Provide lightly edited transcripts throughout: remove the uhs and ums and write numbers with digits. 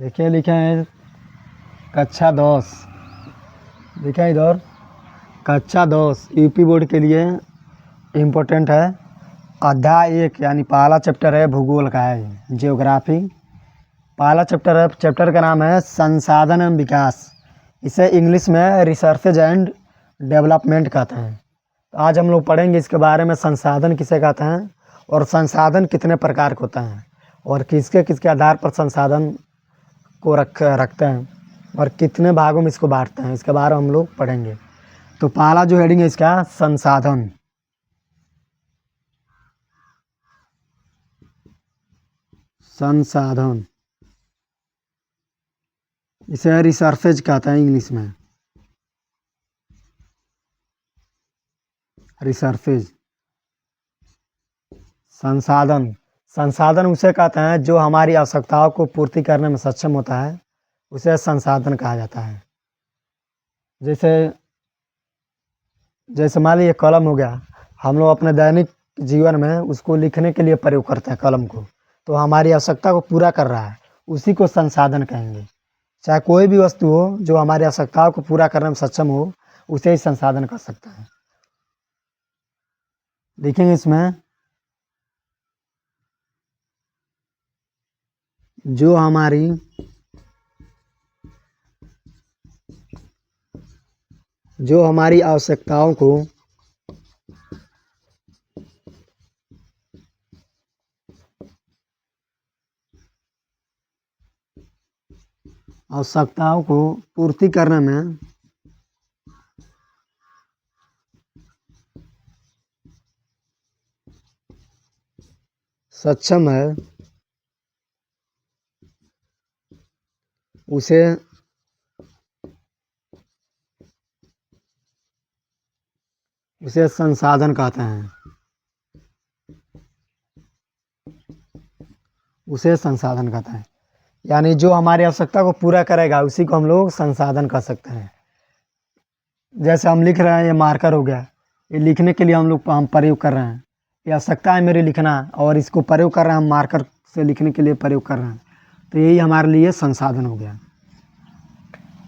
देखिए लिखे हैं कक्षा 10। देखिए इधर कक्षा 10 यूपी बोर्ड के लिए इम्पोर्टेंट है। अध्याय 1 यानी पहला चैप्टर है भूगोल का है, जियोग्राफी। पहला चैप्टर है, चैप्टर का नाम है संसाधन एवं विकास। इसे इंग्लिश में रिसर्चेज एंड डेवलपमेंट कहते हैं। तो आज हम लोग पढ़ेंगे इसके बारे में, संसाधन किसे कहते हैं और संसाधन कितने प्रकार के होते हैं और किसके किसके आधार पर संसाधन को रखते हैं और कितने भागों में इसको बांटते हैं, इसके बारे में हम लोग पढ़ेंगे। तो पहला जो हेडिंग है इसका संसाधन। संसाधन इसे रिसर्चेज कहते हैं इंग्लिश में, रिसर्चेज। संसाधन संसाधन उसे कहते हैं जो हमारी आवश्यकताओं को पूर्ति करने में सक्षम होता है, उसे संसाधन कहा जाता है। जैसे जैसे मान लीजिए कलम हो गया, हम लोग अपने दैनिक जीवन में उसको लिखने के लिए प्रयोग करते हैं कलम को, तो हमारी आवश्यकता को पूरा कर रहा है, उसी को संसाधन कहेंगे। चाहे कोई भी वस्तु हो जो हमारी आवश्यकताओं को पूरा करने में सक्षम हो, उसे ही संसाधन कह सकते हैं। देखेंगे इसमें जो हमारी आवश्यकताओं को पूर्ति करने में सक्षम है, उसे संसाधन कहते हैं। उसे संसाधन कहते हैं, यानी जो हमारी आवश्यकता को पूरा करेगा उसी को हम लोग संसाधन कह सकते हैं। जैसे हम लिख रहे हैं, ये मार्कर हो गया, ये लिखने के लिए हम प्रयोग कर रहे हैं, ये आवश्यकता है मेरी लिखना और इसको प्रयोग कर रहे हैं, हम मार्कर से लिखने के लिए प्रयोग कर रहे हैं, तो यही हमारे लिए संसाधन हो गया।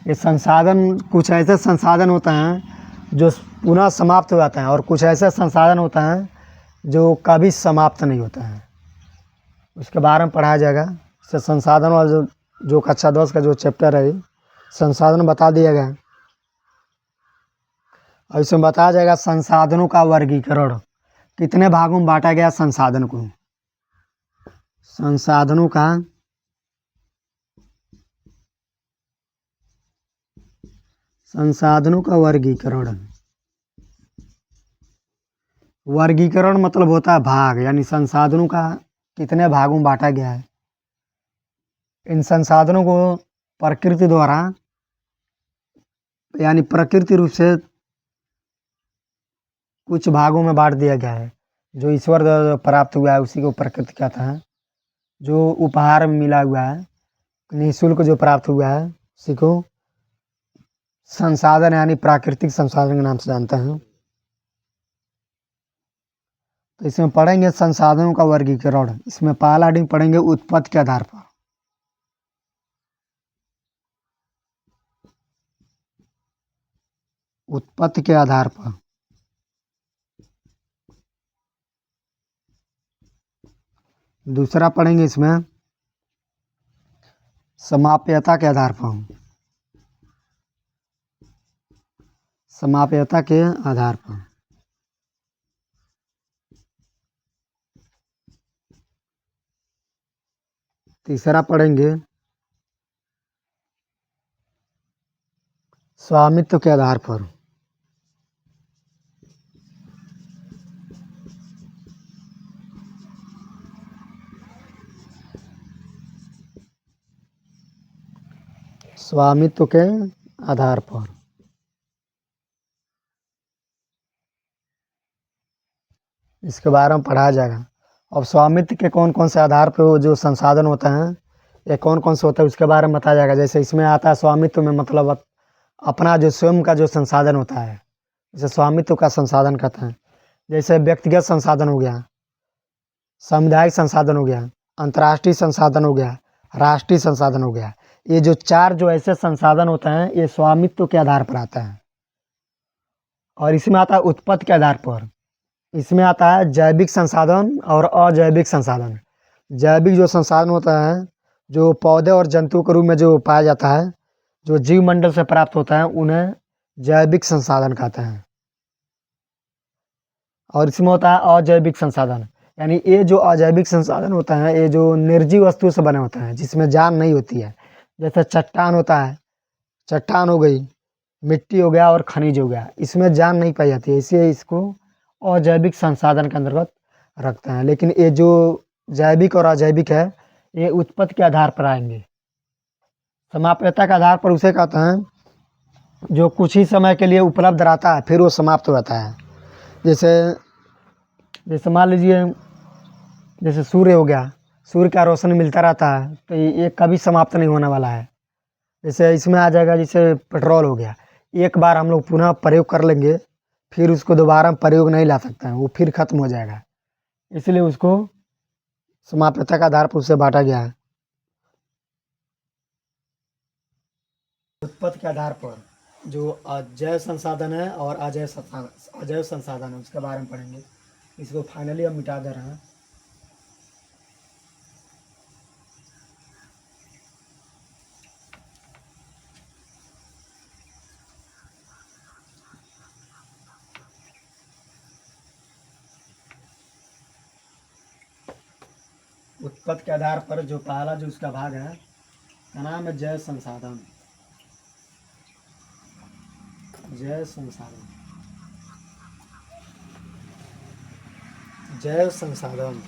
ये संसाधन, कुछ ऐसे संसाधन होते हैं जो पुनः समाप्त हो जाते हैं और कुछ ऐसे संसाधन होते हैं जो कभी समाप्त नहीं होते हैं, उसके बारे में पढ़ाया जाएगा। इससे संसाधन और जो कक्षा 10 का जो चैप्टर है, संसाधन बता दिया गया और इसमें बताया जाएगा संसाधनों का वर्गीकरण, कितने भागों में बांटा गया संसाधन को। संसाधनों का वर्गीकरण। वर्गीकरण मतलब होता है भाग, यानी संसाधनों का कितने भागों में बांटा गया है। इन संसाधनों को प्रकृति द्वारा, यानी प्रकृति रूप से कुछ भागों में बांट दिया गया है। जो ईश्वर द्वारा प्राप्त हुआ है उसी को प्रकृति कहता है। जो उपहार में मिला हुआ है, निःशुल्क जो प्राप्त हुआ है, उसी को संसाधन यानी प्राकृतिक संसाधन के नाम से जानते हैं। तो इसमें पढ़ेंगे संसाधनों का वर्गीकरण। इसमें पहला हेडिंग पढ़ेंगे उत्पत्ति के आधार पर। उत्पत्ति के आधार पर। दूसरा पढ़ेंगे इसमें समाप्यता के आधार पर। समाप्यता के आधार पर। तीसरा पढ़ेंगे स्वामित्व के आधार पर। स्वामित्व के आधार पर। इसके बारे में पढ़ाया जाएगा। अब स्वामित्व के कौन कौन से आधार पर जो संसाधन होते हैं, ये कौन कौन से होता है, उसके बारे में बताया जाएगा। जैसे इसमें आता है स्वामित्व में मतलब अपना जो स्वयं का जो संसाधन होता है, इसे स्वामित्व का संसाधन कहते हैं। जैसे व्यक्तिगत संसाधन हो गया, सामुदायिक संसाधन हो गया, अंतर्राष्ट्रीय संसाधन हो गया, राष्ट्रीय संसाधन हो गया। ये जो चार जो ऐसे संसाधन होते हैं ये स्वामित्व के आधार पर आता है। और इसमें आता है उत्पत्ति के आधार पर। इसमें आता है जैविक संसाधन और अजैविक संसाधन। जैविक जो संसाधन होता है जो पौधे और जंतु के रूप में जो पाया जाता है, जो जीव मंडल से प्राप्त होता है, उन्हें जैविक संसाधन कहते हैं। और इसमें होता है अजैविक संसाधन, यानी ये जो अजैविक संसाधन होता है ये जो निर्जीव वस्तु से बने होते हैं जिसमें जान नहीं होती है। जैसे चट्टान होता है, चट्टान हो गई, मिट्टी हो गया और खनिज हो गया, इसमें जान नहीं पाई जाती है, इसलिए इसको अजैविक संसाधन के अंतर्गत रखते हैं। लेकिन ये जो जैविक और अजैविक है ये उत्पत्ति के आधार पर आएंगे। समाप्यता के आधार पर उसे कहते हैं जो कुछ ही समय के लिए उपलब्ध रहता है फिर वो समाप्त हो जाता है। जैसे जैसे मान लीजिए जैसे सूर्य हो गया, सूर्य का रोशनी मिलता रहता है तो ये कभी समाप्त नहीं होने वाला है। जैसे इसमें आ जाएगा जैसे पेट्रोल हो गया, एक बार हम लोग पुनः प्रयोग कर लेंगे फिर उसको दोबारा प्रयोग नहीं ला सकते हैं, वो फिर खत्म हो जाएगा। इसलिए उसको समाप्यता के आधार पर उसे बांटा गया है। उत्पत्ति के आधार पर जो अजैव संसाधन है और अजैव संसाधन है उसके बारे में पढ़ेंगे। इसको फाइनली हम मिटा दे रहे हैं। उत्पत्ति के आधार पर जो पहला जो उसका भाग है का नाम है जैव संसाधन। जैव संसाधन, जैव संसाधन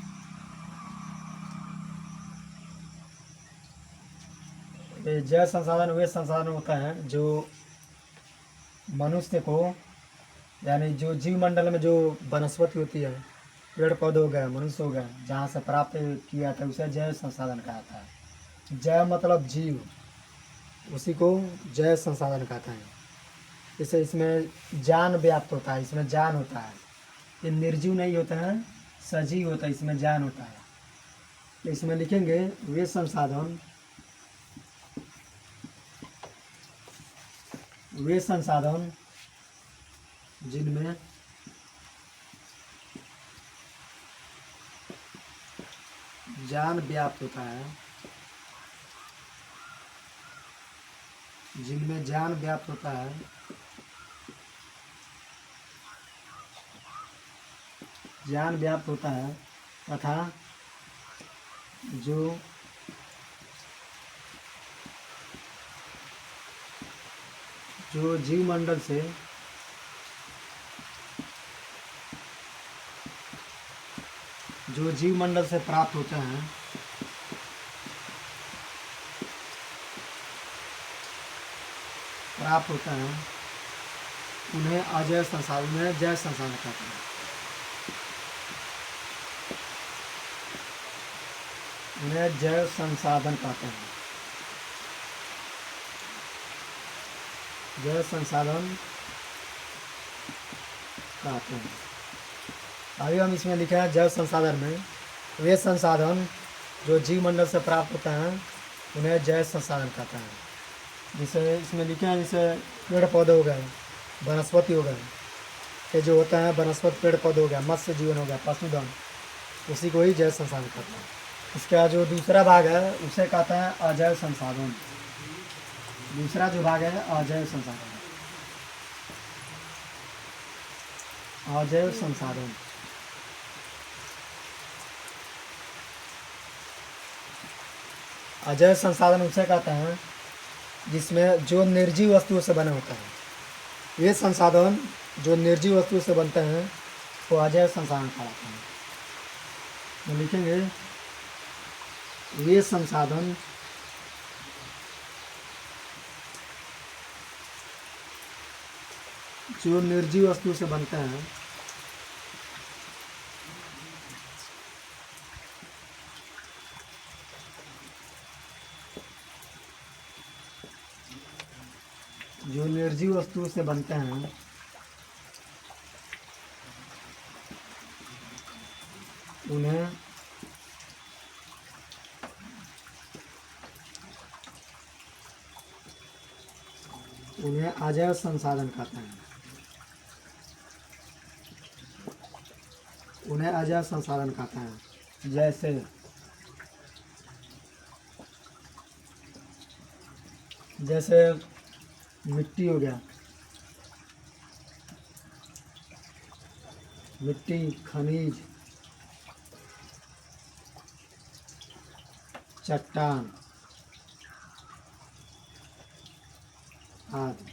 ये जैव संसाधन वे संसाधन होता है जो मनुष्य को, यानी जो जीव मंडल में जो वनस्पति होती है, पेड़ पौधे हो गए, मनुष्य हो गए, जहाँ से प्राप्त किया था उसे जैव संसाधन कहता है। जैव मतलब जीव, उसी को जैव संसाधन कहते हैं। जैसे इसमें जान व्याप्त होता है, इसमें जान होता है, ये निर्जीव नहीं होता है, सजीव होता है, इसमें जान होता है। तो इसमें लिखेंगे वे संसाधन, वे संसाधन जिनमें जान व्याप्त होता है, जिनमें जान व्याप्त होता है, ज्ञान व्याप्त होता है तथा जो जो जीवमंडल से प्राप्त होते हैं उन्हें अजैव संसाधन, उन्हें जैव संसाधन कहते हैं। उन्हें जैव संसाधन कहते हैं। जैव संसाधन कहते हैं। अभी हम इसमें लिखे हैं जैव संसाधन में वे संसाधन जो जीवमंडल से प्राप्त होते हैं उन्हें जैव संसाधन कहते हैं। जैसे इसमें लिखे हैं जैसे पेड़ पौधे हो गए, वनस्पति हो गए, ये जो होता है वनस्पति पेड़ पौधे हो गया, मत्स्य जीवन हो गया, पशुधन, उसी को ही जैव संसाधन कहते हैं। इसका जो दूसरा भाग है उसे कहते हैं अजैव संसाधन। दूसरा जो भाग है अजैव संसाधन, अजैव संसाधन। अजैव संसाधन उसे कहते हैं जिसमें जो निर्जीव वस्तुओं से बना होता है। ये संसाधन जो निर्जीव वस्तुओं से बनते हैं वो अजैव संसाधन कहलाते हैं। तो लिखेंगे ये संसाधन जो निर्जीव वस्तु से बनते हैं जो निर्जीव वस्तु से बनते हैं उन्हें उन्हें अजैव संसाधन कहते हैं। उन्हें अजैव संसाधन कहते हैं। जैसे मिट्टी हो गया, मिट्टी, खनिज, चट्टान आदि।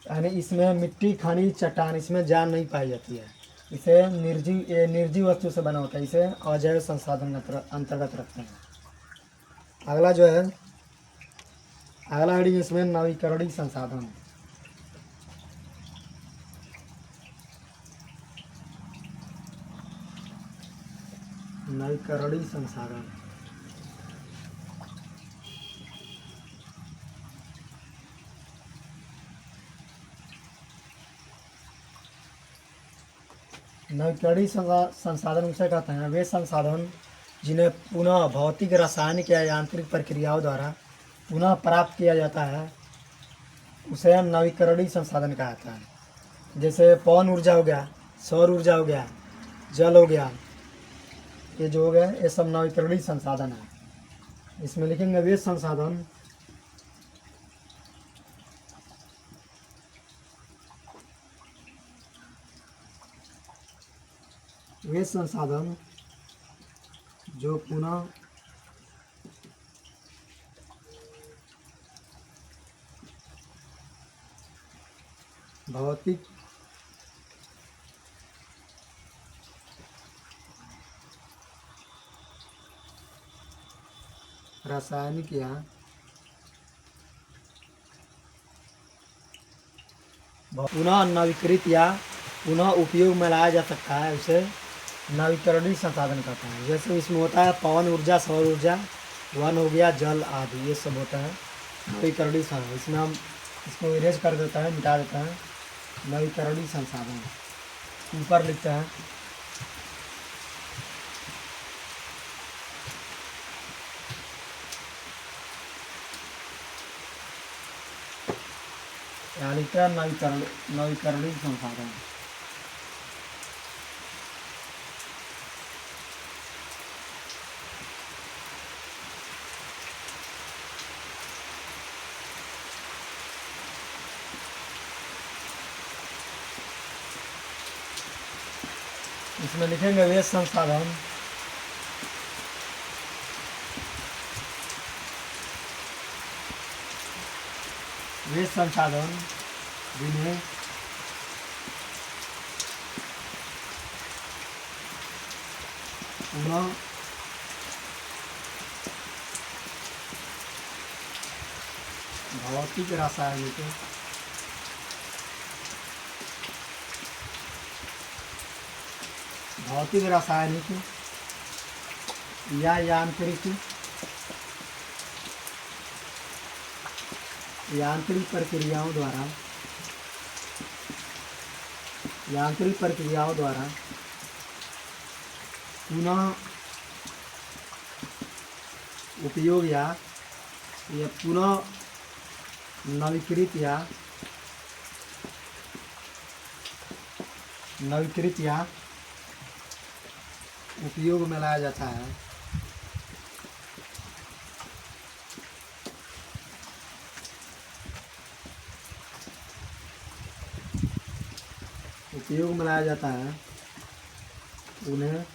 यानी इसमें मिट्टी, खनिज, चट्टान, इसमें जान नहीं पाई जाती है। इसे निर्जीव वस्तु से बना होता है। इसे अजैव संसाधन अंतर्गत रखते हैं। अगला जो है, अगला हेडिंग इसमें नवीकरणीय संसाधन। नवीकरणीय संसाधन नवीकरणीय संसाधन उसे कहते हैं वे संसाधन जिन्हें पुनः भौतिक, रासायनिक या यांत्रिक प्रक्रियाओं द्वारा पुनः प्राप्त किया जाता है, उसे नवीकरणीय संसाधन कहा जाता है। जैसे पवन ऊर्जा हो गया, सौर ऊर्जा हो गया, जल हो गया, ये जो हो गया ये सब नवीकरणीय संसाधन है। इसमें लिखेंगे वे संसाधन जो पुनः भौतिक, रासायनिक या पुनः नवीकृत या पुनः उपयोग में लाया जा सकता है, उसे नवीकरणीय संसाधन कहते हैं। जैसे इसमें होता है पवन ऊर्जा, सौर ऊर्जा, वन हो गया, जल आदि, ये सब होता है नवीकरणीय संसाधन। इसमें हम इसको इरेज कर देता है, मिटा देता है। नवीकरणीय संसाधन ऊपर लिखते हैं यहाँ लिखता है नवीकरणीय संसाधन। इसमें लिखेंगे वे संसाधन जिन्हें पुनः भौतिक, रासायनिक या यांत्रिक प्रक्रियाओं द्वारा पुनः उपयोग या पुनः नवीकृत या उपयोग में लाया जाता है। उन्हें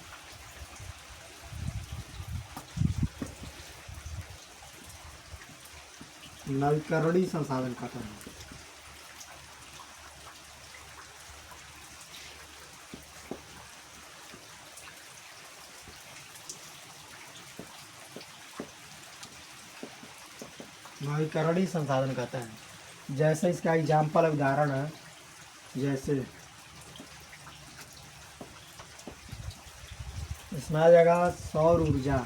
नवीकरणीय संसाधन कहते हैं। नवीकरणीय संसाधन कहते हैं। जैसे इसका एग्जाम्पल उदाहरण है, जैसे इसमें आ जाएगा सौर ऊर्जा,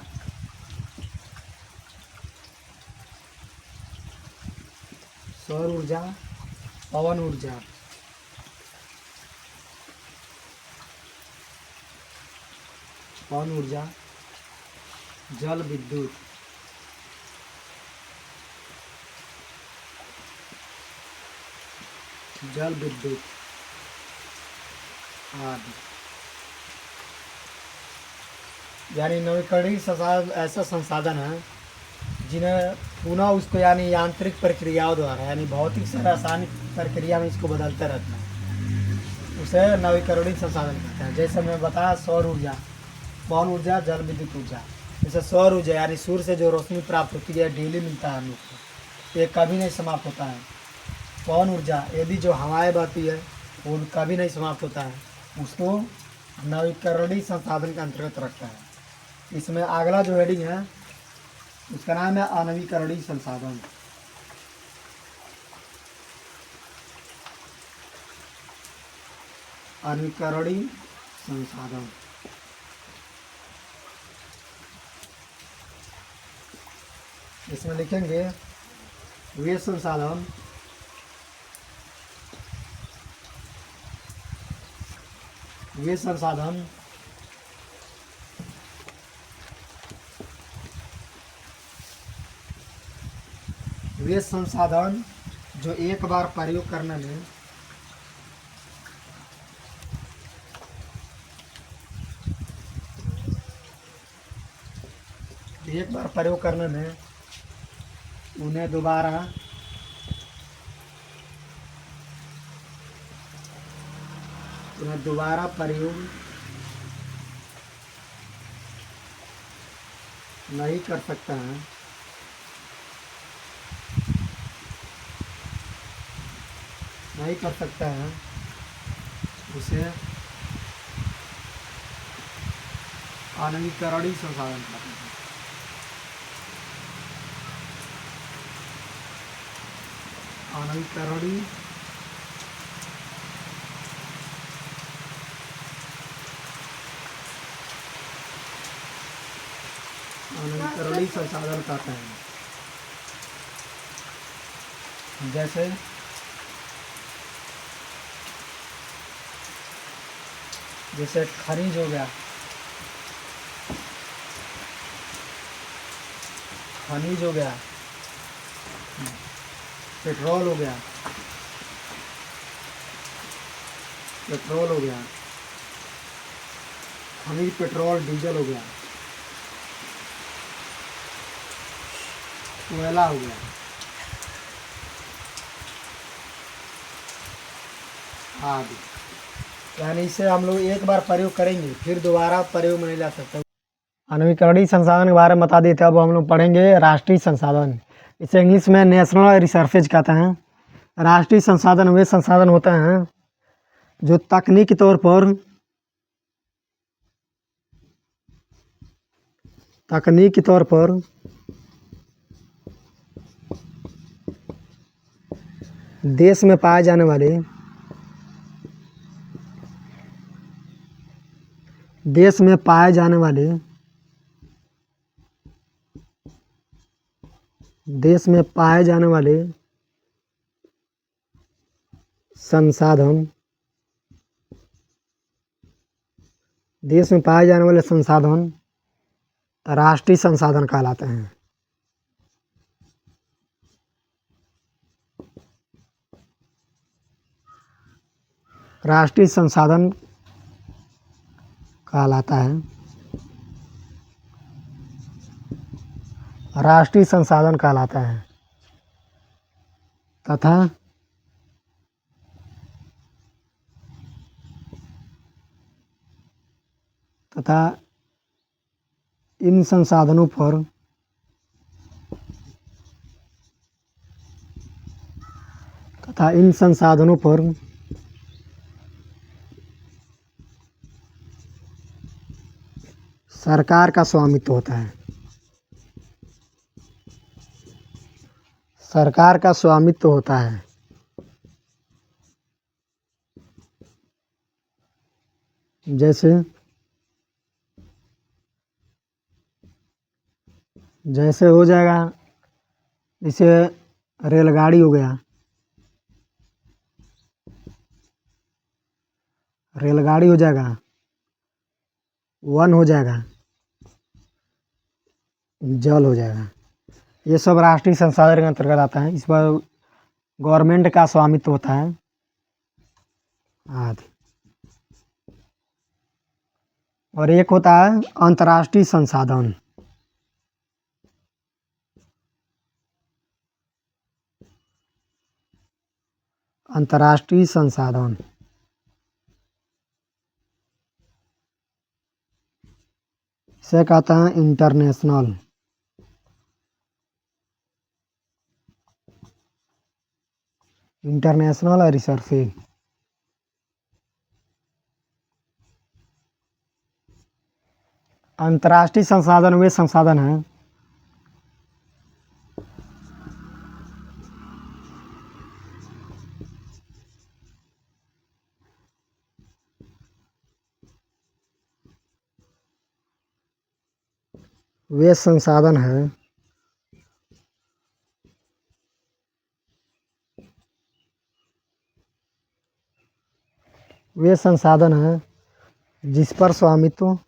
पवन ऊर्जा, जल विद्युत, जल विद्युत आदि। यानी नवीकरणीय संसाधन ऐसा संसाधन है जिन्हें पुनः उसको यानी यांत्रिक प्रक्रियाओं द्वारा यानी भौतिक से रासायनिक प्रक्रिया में इसको बदलते रहता है, उसे नवीकरणीय संसाधन कहते हैं। जैसे मैं बताया सौर ऊर्जा, पवन ऊर्जा, जल विद्युत ऊर्जा। जैसे सौर ऊर्जा यानी सूर्य से जो रोशनी प्राप्त होती है डेली मिलता है हम लोग को, ये कभी नहीं समाप्त होता है। पवन ऊर्जा यदि जो हवाएं बहती है वो कभी नहीं समाप्त होता है, उसको नवीकरणीय संसाधन के अंतर्गत रखता है। इसमें अगला जो हेडिंग है उसका नाम है अनवीकरणीय संसाधन। अनवीकरणीय संसाधन इसमें लिखेंगे वे संसाधन वे संसाधन वे संसाधन जो एक बार प्रयोग करने में उन्हें दोबारा प्रयोग नहीं कर सकता है, उसे अनवीकरणीय संसाधन कहते हैं। अनवीकरणीय संसाधन कहते हैं। जैसे खनिज हो गया, पेट्रोल हो गया, खनिज, पेट्रोल, डीजल हो गया, कोयला हो गया आदि। यानी इसे हम लोग एक बार प्रयोग करेंगे फिर दोबारा प्रयोग में नहीं ला सकते। अनवीकरणीय संसाधन के बारे में बता देते हैं। अब हम लोग पढ़ेंगे राष्ट्रीय संसाधन। इसे इंग्लिश में नेशनल रिसोर्सेज कहते हैं। राष्ट्रीय संसाधन वे संसाधन होते हैं जो तकनीकी तौर पर देश में पाए जाने वाले संसाधन राष्ट्रीय संसाधन कहलाते हैं। राष्ट्रीय संसाधन कहलाता है तथा इन संसाधनों पर सरकार का स्वामित्व होता है। जैसे हो जाएगा, जैसे रेलगाड़ी हो गया, वन हो जाएगा, जल हो जाएगा। ये सब राष्ट्रीय संसाधन के अंतर्गत आता है। इस पर गवर्नमेंट का स्वामित्व होता है। आदि। और एक होता है अंतर्राष्ट्रीय संसाधन। अंतर्राष्ट्रीय संसाधन इसे कहते हैं इंटरनेशनल। International resources. अंतर्राष्ट्रीय संसाधन वे संसाधन हैं वे संसाधन हैं वे संसाधन हैं जिस पर स्वामित्व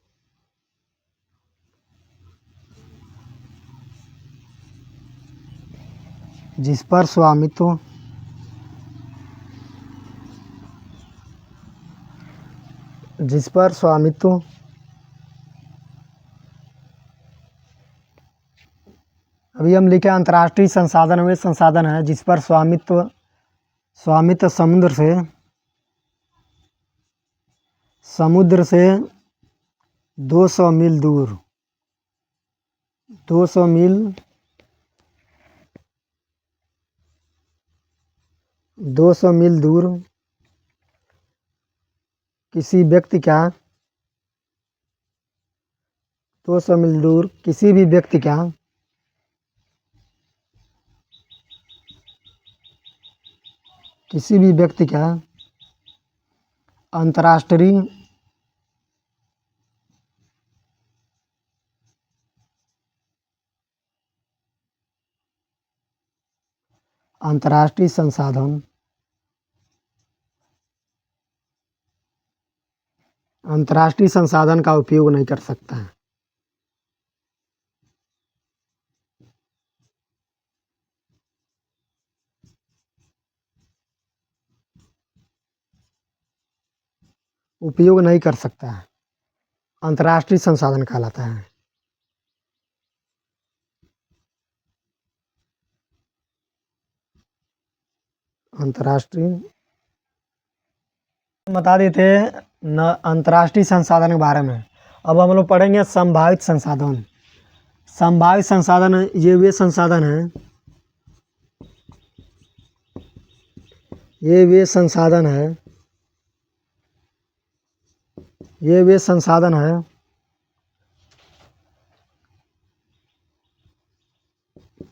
जिस पर स्वामित्व जिस पर स्वामित्व अभी हम लिखे अंतर्राष्ट्रीय संसाधन वे संसाधन है जिस पर स्वामित्व स्वामित्व समुद्र से 200 मील दूर 200 मील 200 मील दूर किसी व्यक्ति का 200 मील दूर किसी भी व्यक्ति का अंतर्राष्ट्रीय संसाधन अंतर्राष्ट्रीय संसाधन का उपयोग नहीं कर सकता है। उपयोग नहीं कर सकता है अंतर्राष्ट्रीय संसाधन कहलाता है। अंतर्राष्ट्रीय बता देते न अंतर्राष्ट्रीय संसाधन के बारे में। अब हम लोग पढ़ेंगे संभावित संसाधन। संभावित संसाधन ये वे संसाधन हैं ये वे संसाधन हैं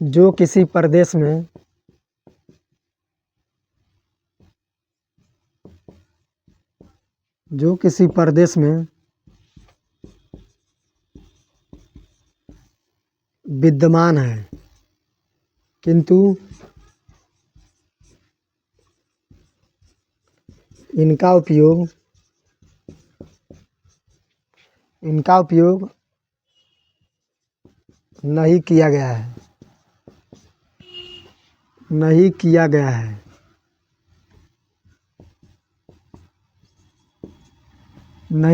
जो किसी प्रदेश में विद्यमान है किंतु इनका उपयोग नहीं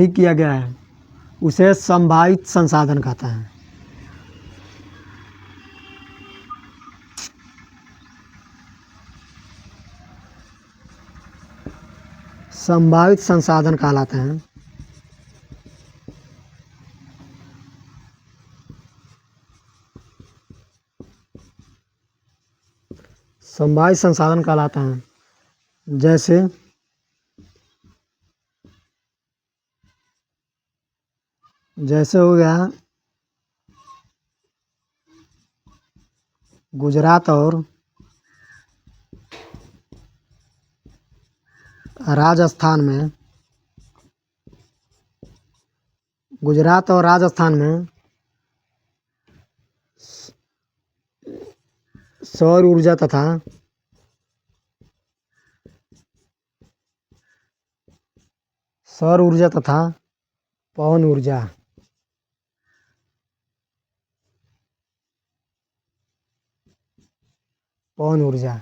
किया गया है उसे संभावित संसाधन कहता है। संभावित संसाधन कहलाते हैं। संभावित संसाधन कहलाते हैं जैसे हो गया गुजरात और राजस्थान में सौर ऊर्जा तथा पवन ऊर्जा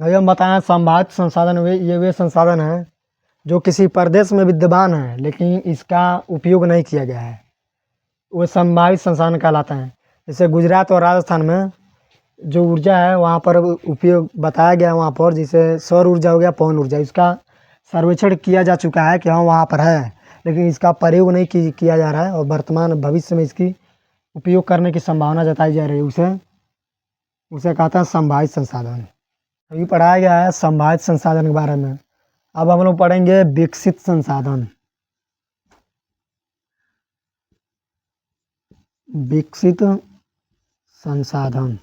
अभी हम बताएं संभावित संसाधन ये वे संसाधन हैं जो किसी प्रदेश में विद्यमान है लेकिन इसका उपयोग नहीं किया गया है, वो संभावित संसाधन कहलाता है। जैसे गुजरात और राजस्थान में जो ऊर्जा है वहाँ पर उपयोग बताया गया है वहाँ पर, जैसे सौर ऊर्जा हो गया, पवन ऊर्जा, इसका सर्वेक्षण किया जा चुका है कि हाँ वहाँ पर है, लेकिन इसका प्रयोग नहीं किया जा रहा है और वर्तमान भविष्य में इसकी उपयोग करने की संभावना जताई जा रही है। उसे उसे कहते हैं संभावित संसाधन। अभी पढ़ाया गया है संभावित संसाधन के बारे में। अब हम लोग पढ़ेंगे विकसित संसाधन। विकसित संसाधन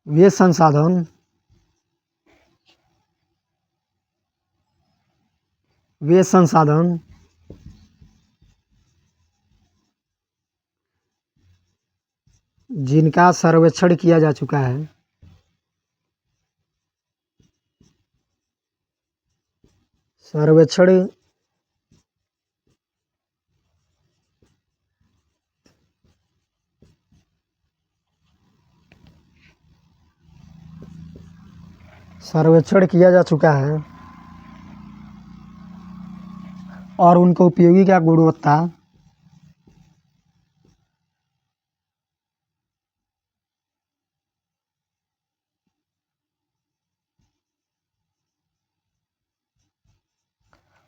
वे संसाधन जिनका सर्वेक्षण किया जा चुका है, सर्वेक्षण किया जा चुका है और उनको उपयोगी क्या गुणवत्ता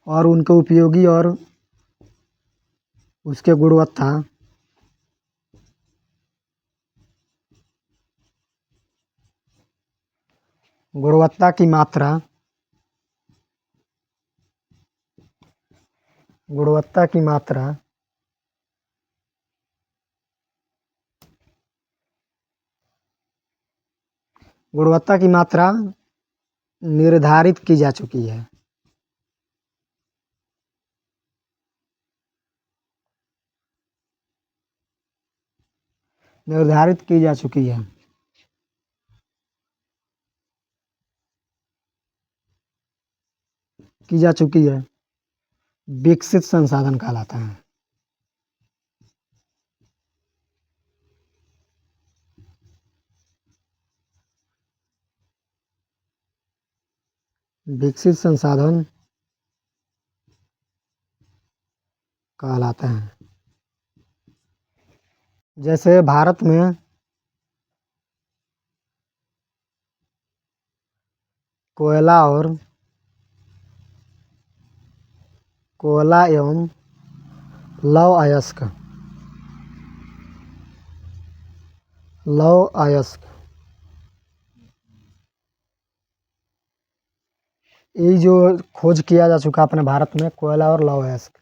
और उनके उपयोगी और उसके गुणवत्ता की मात्रा गुणवत्ता की मात्रा गुणवत्ता की मात्रा निर्धारित की जा चुकी है। निर्धारित की जा चुकी है। की जा चुकी है विकसित संसाधन कहलाता है। विकसित संसाधन कहलाते हैं। जैसे भारत में कोयला एवं लौह अयस्क ये जो खोज किया जा चुका अपने भारत में, कोयला और लौह अयस्क,